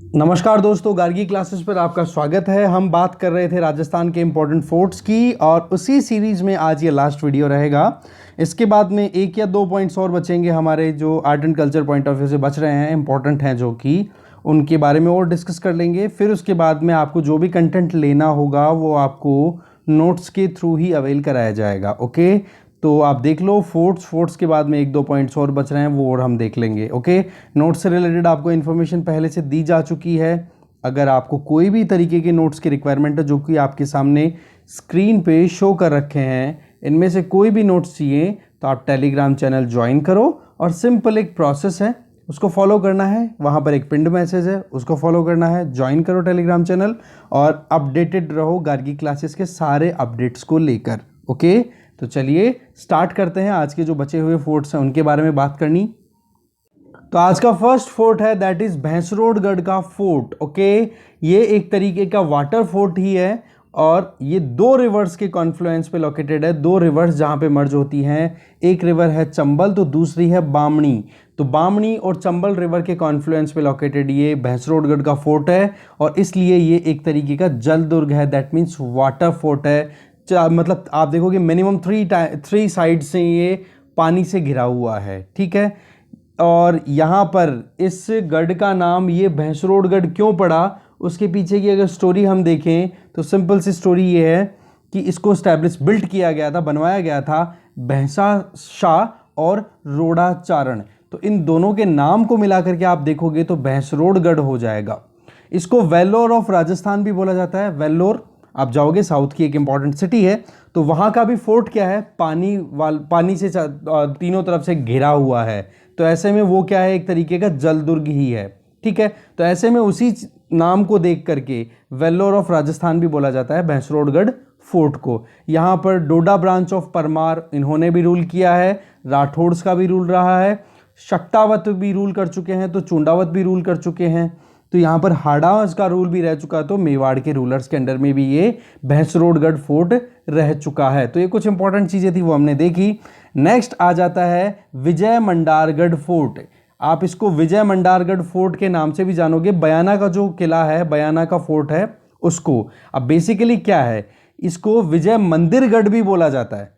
नमस्कार दोस्तों, गार्गी क्लासेस पर आपका स्वागत है। हम बात कर रहे थे राजस्थान के इम्पोर्टेंट फोर्ट्स की और उसी सीरीज़ में आज ये लास्ट वीडियो रहेगा। इसके बाद में एक या दो पॉइंट्स और बचेंगे हमारे, जो art and culture point of view से बच रहे हैं, इंपॉर्टेंट हैं, जो कि उनके बारे में और डिस्कस कर लेंगे। फिर उसके बाद में आपको जो भी कंटेंट लेना होगा वो आपको नोट्स के थ्रू ही अवेल कराया जाएगा। ओके, तो आप देख लो फोर्ट्स के बाद में एक दो पॉइंट्स और बच रहे हैं, वो और हम देख लेंगे। ओके, नोट्स से रिलेटेड आपको इन्फॉर्मेशन पहले से दी जा चुकी है। अगर आपको कोई भी तरीके के नोट्स की रिक्वायरमेंट है, जो कि आपके सामने स्क्रीन पे शो कर रखे हैं, इनमें से कोई भी नोट्स चाहिए तो आप टेलीग्राम चैनल ज्वाइन करो और सिंपल एक प्रोसेस है, उसको फॉलो करना है। वहाँ पर एक पिंड मैसेज है, उसको फॉलो करना है, ज्वाइन करो टेलीग्राम चैनल और अपडेटेड रहो गार्गी क्लासेस के सारे अपडेट्स को लेकर। ओके, तो चलिए स्टार्ट करते हैं। आज के जो बचे हुए फोर्ट्स हैं उनके बारे में बात करनी। तो आज का फर्स्ट फोर्ट है, दैट इज भैंसरोडगढ़ का फोर्ट। ओके, ये एक तरीके का वाटर फोर्ट ही है और ये दो रिवर्स के कॉन्फ्लुएंस पे लोकेटेड है। दो रिवर्स जहाँ पे मर्ज होती हैं, एक रिवर है चंबल तो दूसरी है बामणी। तो बामणी और चंबल रिवर के कॉन्फ्लुएंस पे लोकेटेड ये भैंसरोडगढ़ का फोर्ट है और इसलिए ये एक तरीके का जल दुर्ग है, दैट मीन्स वाटर फोर्ट है। मतलब आप देखोगे मिनिमम थ्री साइड से ये पानी से घिरा हुआ है। ठीक है, और यहाँ पर इस गढ़ का नाम ये भैंसरोडगढ़ क्यों पड़ा, उसके पीछे की अगर स्टोरी हम देखें तो सिंपल सी स्टोरी ये है कि इसको बिल्ट किया गया था, बनवाया गया था भैंसा शाह और रोडाचारण। तो इन दोनों के नाम को मिला करके आप देखोगे तो भैंसरोडगढ़ हो जाएगा। इसको वेल्लोर ऑफ राजस्थान भी बोला जाता है। वेल्लोर आप जाओगे, साउथ की एक इंपॉर्टेंट सिटी है, तो वहाँ का भी फोर्ट क्या है, पानी से तीनों तरफ से घिरा हुआ है। तो ऐसे में वो क्या है, एक तरीके का जल दुर्ग ही है। ठीक है, तो ऐसे में उसी नाम को देख करके वेल्लोर ऑफ राजस्थान भी बोला जाता है भैंसरोडगढ़ फोर्ट को। यहाँ पर डोडा ब्रांच ऑफ परमार, इन्होंने भी रूल किया है, राठौड़्स का भी रूल रहा है, शक्तावत भी रूल कर चुके हैं, तो चुंडावत भी रूल कर चुके हैं। तो यहाँ पर हाड़ास का रूल भी रह चुका, तो मेवाड़ के रूलर्स के अंडर में भी ये भैंसरोडगढ़ फोर्ट रह चुका है। तो ये कुछ इंपॉर्टेंट चीज़ें थी, वो हमने देखी। नेक्स्ट आ जाता है विजय मंडारगढ़ फोर्ट। आप इसको विजय मंडारगढ़ फोर्ट के नाम से भी जानोगे। बयाना का जो किला है, बयाना का फोर्ट है उसको। अब बेसिकली क्या है, इसको विजय मंदिरगढ़ भी बोला जाता है।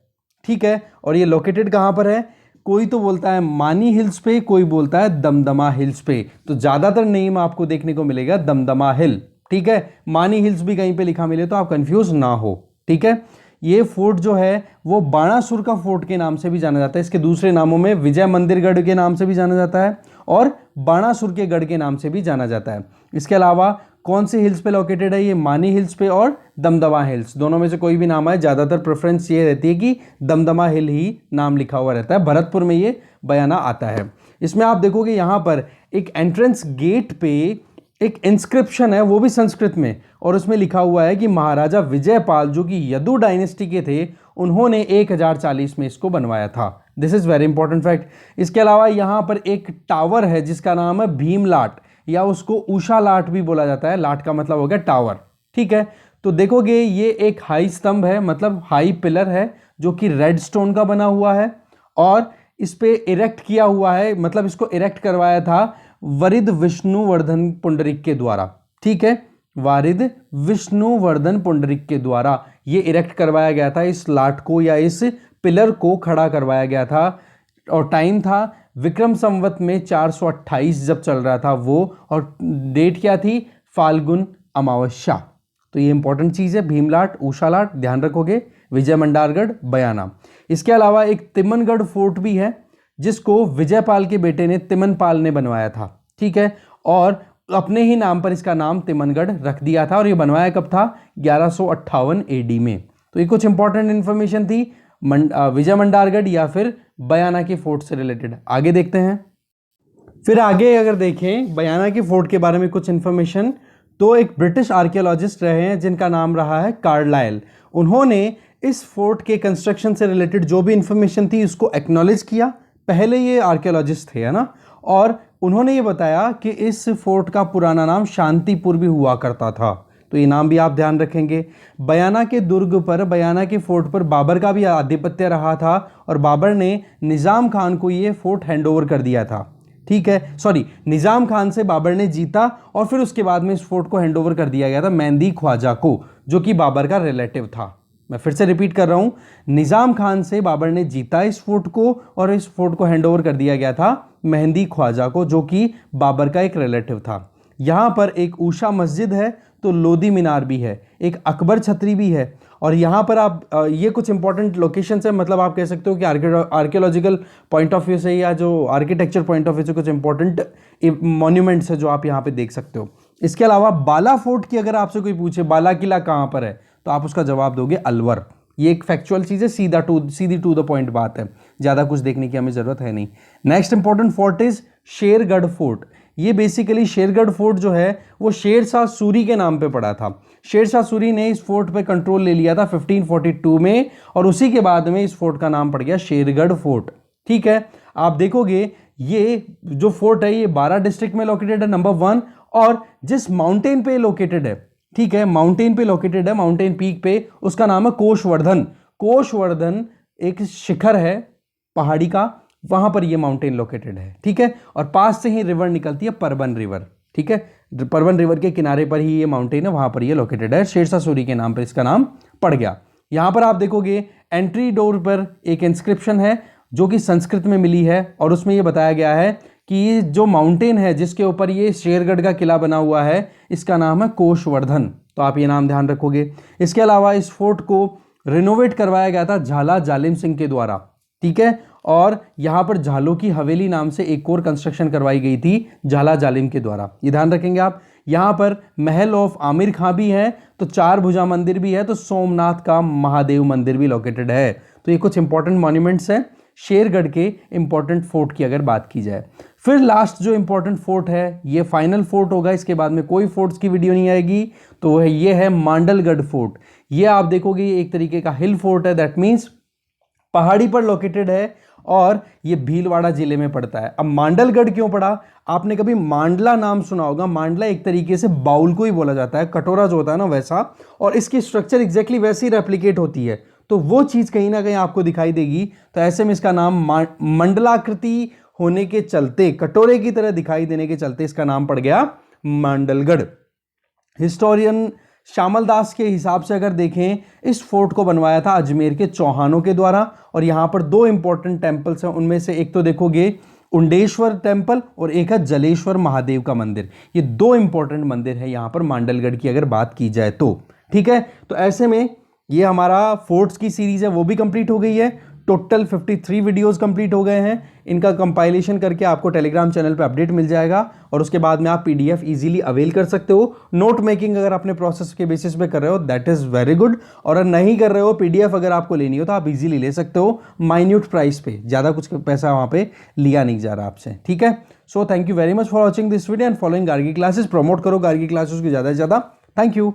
ठीक है, और ये लोकेटेड कहाँ पर है, कोई तो बोलता है मानी हिल्स पे, कोई बोलता है दमदमा हिल्स पे। तो ज़्यादातर नेम आपको देखने को मिलेगा दमदमा हिल। ठीक है, मानी हिल्स भी कहीं पे लिखा मिले तो आप कंफ्यूज ना हो। ठीक है, ये फोर्ट जो है वो बाणासुर का फोर्ट के नाम से भी जाना जाता है। इसके दूसरे नामों में विजय मंदिरगढ़ के नाम से भी जाना जाता है और बाणासुर के गढ़ के नाम से भी जाना जाता है। इसके अलावा कौन से हिल्स पे लोकेटेड है, ये मानी हिल्स पे और दमदमा हिल्स, दोनों में से कोई भी नाम है। ज़्यादातर प्रेफरेंस ये रहती है कि दमदमा हिल ही नाम लिखा हुआ रहता है। भरतपुर में ये बयाना आता है। इसमें आप देखोगे यहाँ पर एक एंट्रेंस गेट पे एक इंस्क्रिप्शन है, वो भी संस्कृत में, और उसमें लिखा हुआ है कि महाराजा विजयपाल, जो कि यदु डायनेस्टी के थे, उन्होंने 1040 में इसको बनवाया था। This is very important fact. इसके अलावा यहाँ पर एक टावर है जिसका नाम है भीमलाट, या उसको उषा लाट भी बोला जाता है। लाट का मतलब हो गया टावर। ठीक है, तो देखोगे ये एक हाई स्तंभ है, मतलब हाई पिलर है, जो कि रेड स्टोन का बना हुआ है और इस पे इरेक्ट किया हुआ है, मतलब इसको इरेक्ट करवाया था वरिद विष्णुवर्धन पुंडरीक के द्वारा। ठीक है, वारिद विष्णुवर्धन पुंडरीक के द्वारा ये इरेक्ट करवाया गया था। इस लाट को या इस पिलर को खड़ा करवाया गया था और टाइम था विक्रम संवत में 428 जब चल रहा था वो, और डेट क्या थी, फाल्गुन अमावस्या। तो ये इंपॉर्टेंट चीज़ है, भीमलाट, उषालाट, ध्यान रखोगे। विजय मंडारगढ़, बयाना। इसके अलावा एक तिमनगढ़ फोर्ट भी है जिसको विजयपाल के बेटे ने, तिमनपाल ने बनवाया था। ठीक है, और अपने ही नाम पर इसका नाम तिमनगढ़ रख दिया था, और ये बनवाया कब था, 1158 AD में। तो ये कुछ इंपॉर्टेंट इंफॉर्मेशन थी विजय मंडारगढ़ या फिर बयाना के फोर्ट से रिलेटेड। आगे देखते हैं। फिर आगे अगर देखें बयाना के फोर्ट के बारे में कुछ इंफॉर्मेशन, तो एक ब्रिटिश आर्कियोलॉजिस्ट रहे हैं जिनका नाम रहा है कार्लाइल। उन्होंने इस फोर्ट के कंस्ट्रक्शन से रिलेटेड जो भी इंफॉर्मेशन थी उसको एक्नॉलेज किया। पहले ये आर्कियोलॉजिस्ट थे, है ना, और उन्होंने ये बताया कि इस फोर्ट का पुराना नाम शांतिपुर भी हुआ करता था। तो ये नाम भी आप ध्यान रखेंगे। बयाना के दुर्ग पर, बयाना के फोर्ट पर बाबर का भी आधिपत्य रहा था और बाबर ने निज़ाम खान को ये फोर्ट हैंडओवर कर दिया था। ठीक है, सॉरी, निजाम खान से बाबर ने जीता और फिर उसके बाद में इस फोर्ट को हैंडओवर कर दिया गया था मेहंदी ख्वाजा को, जो कि बाबर का रिलेटिव था। मैं फिर से रिपीट कर रहा हूं, निजाम खान से बाबर ने जीता इस फोर्ट को और इस फोर्ट को हैंडओवर कर दिया गया था मेहंदी ख्वाजा को, जो कि बाबर का एक रिलेटिव था। यहां पर एक ऊषा मस्जिद है, तो लोधी मीनार भी है, एक अकबर छतरी भी है, और यहाँ पर आप ये कुछ इंपॉर्टेंट लोकेशंस है, मतलब आप कह सकते हो कि आर्कियोलॉजिकल पॉइंट ऑफ व्यू से या जो आर्किटेक्चर पॉइंट ऑफ व्यू से कुछ इंपॉर्टेंट मॉन्यूमेंट्स है जो आप यहाँ पे देख सकते हो। इसके अलावा बाला फोर्ट की अगर आपसे कोई पूछे बाला किला कहाँ पर है, तो आप उसका जवाब दोगे अलवर। ये एक फैक्चुअल चीज़ है, सीधी टू द पॉइंट बात है, ज़्यादा कुछ देखने की हमें ज़रूरत है नहीं। Next important fort is Shergarh fort. ये बेसिकली शेरगढ़ फोर्ट जो है वो शेरशाह सूरी के नाम पे पड़ा था। शेरशाह सूरी ने इस फोर्ट पे कंट्रोल ले लिया था 1542 में, और उसी के बाद में इस फोर्ट का नाम पड़ गया शेरगढ़ फोर्ट। ठीक है, आप देखोगे ये जो फोर्ट है ये 12 डिस्ट्रिक्ट में लोकेटेड है, नंबर 1, और जिस माउंटेन पे लोकेटेड है, ठीक है, माउंटेन पे लोकेटेड है, माउंटेन पीक पे, उसका नाम है कोशवर्धन। कोशवर्धन एक शिखर है पहाड़ी का, वहां पर ये माउंटेन लोकेटेड है। ठीक है, और पास से ही रिवर निकलती है, परबन रिवर। ठीक है, परबन रिवर के किनारे पर ही ये माउंटेन है, वहां पर ये लोकेटेड है। शेरशाह सूरी के नाम पर इसका नाम पड़ गया। यहां पर आप देखोगे एंट्री डोर पर एक इंस्क्रिप्शन है जो कि संस्कृत में मिली है, और उसमें ये बताया गया है कि ये जो माउंटेन है जिसके ऊपर ये शेरगढ़ का किला बना हुआ है, इसका नाम है कोशवर्धन। तो आप ये नाम ध्यान रखोगे। इसके अलावा इस फोर्ट को रिनोवेट करवाया गया था झाला जालिम सिंह के द्वारा। ठीक है, और यहां पर झालों की हवेली नाम से एक और कंस्ट्रक्शन करवाई गई थी झाला जालिम के द्वारा, ये ध्यान रखेंगे आप। यहां पर महल ऑफ आमिर खां भी है, तो 4 भुजा मंदिर भी है, तो सोमनाथ का महादेव मंदिर भी लोकेटेड है। तो ये कुछ इंपॉर्टेंट मॉन्यूमेंट्स हैं शेरगढ़ के इंपॉर्टेंट फोर्ट की अगर बात की जाए। फिर लास्ट जो इंपॉर्टेंट फोर्ट है, ये फाइनल फोर्ट होगा, इसके बाद में कोई फोर्ट्स की वीडियो नहीं आएगी, तो ये है मांडलगढ़ फोर्ट। ये आप देखोगे ये एक तरीके का हिल फोर्ट है, दैट मीन्स पहाड़ी पर लोकेटेड है, और ये भीलवाड़ा जिले में पड़ता है। अब मांडलगढ़ क्यों पड़ा, आपने कभी मांडला नाम सुना होगा। मांडला एक तरीके से बाउल को ही बोला जाता है, कटोरा जो होता है ना वैसा, और इसकी स्ट्रक्चर एग्जैक्टली वैसे ही रेप्लिकेट होती है, तो वो चीज कहीं ना कहीं आपको दिखाई देगी। तो ऐसे में इसका नाम मंडलाकृति होने के चलते, कटोरे की तरह दिखाई देने के चलते इसका नाम पड़ गया मांडलगढ़। हिस्टोरियन श्यामल दास के हिसाब से अगर देखें, इस फोर्ट को बनवाया था अजमेर के चौहानों के द्वारा, और यहां पर 2 इंपॉर्टेंट टेंपल्स हैं, उनमें से एक तो देखोगे उंडेश्वर टेंपल और एक है जलेश्वर महादेव का मंदिर। ये 2 इंपॉर्टेंट मंदिर है यहां पर मांडलगढ़ की अगर बात की जाए तो। ठीक है, तो ऐसे में ये हमारा फोर्ट्स की सीरीज है वो भी कंप्लीट हो गई है। टोटल 53 वीडियोस कंप्लीट हो गए हैं। इनका कंपाइलेशन करके आपको टेलीग्राम चैनल पे अपडेट मिल जाएगा, और उसके बाद में आप पीडीएफ इजीली अवेल कर सकते हो। नोट मेकिंग अगर अपने प्रोसेस के बेसिस पे कर रहे हो दैट इज वेरी गुड, और अगर नहीं कर रहे हो, पीडीएफ अगर आपको लेनी हो तो आप इजीली ले सकते हो माइन्यूट प्राइस पे, ज़्यादा कुछ पैसा वहाँ पे लिया नहीं जा रहा आपसे। ठीक है, so thank you very much for watching this video and following Gargi classes. Promote करो गार्गी क्लासेस की ज़्यादा से ज़्यादा। Thank you.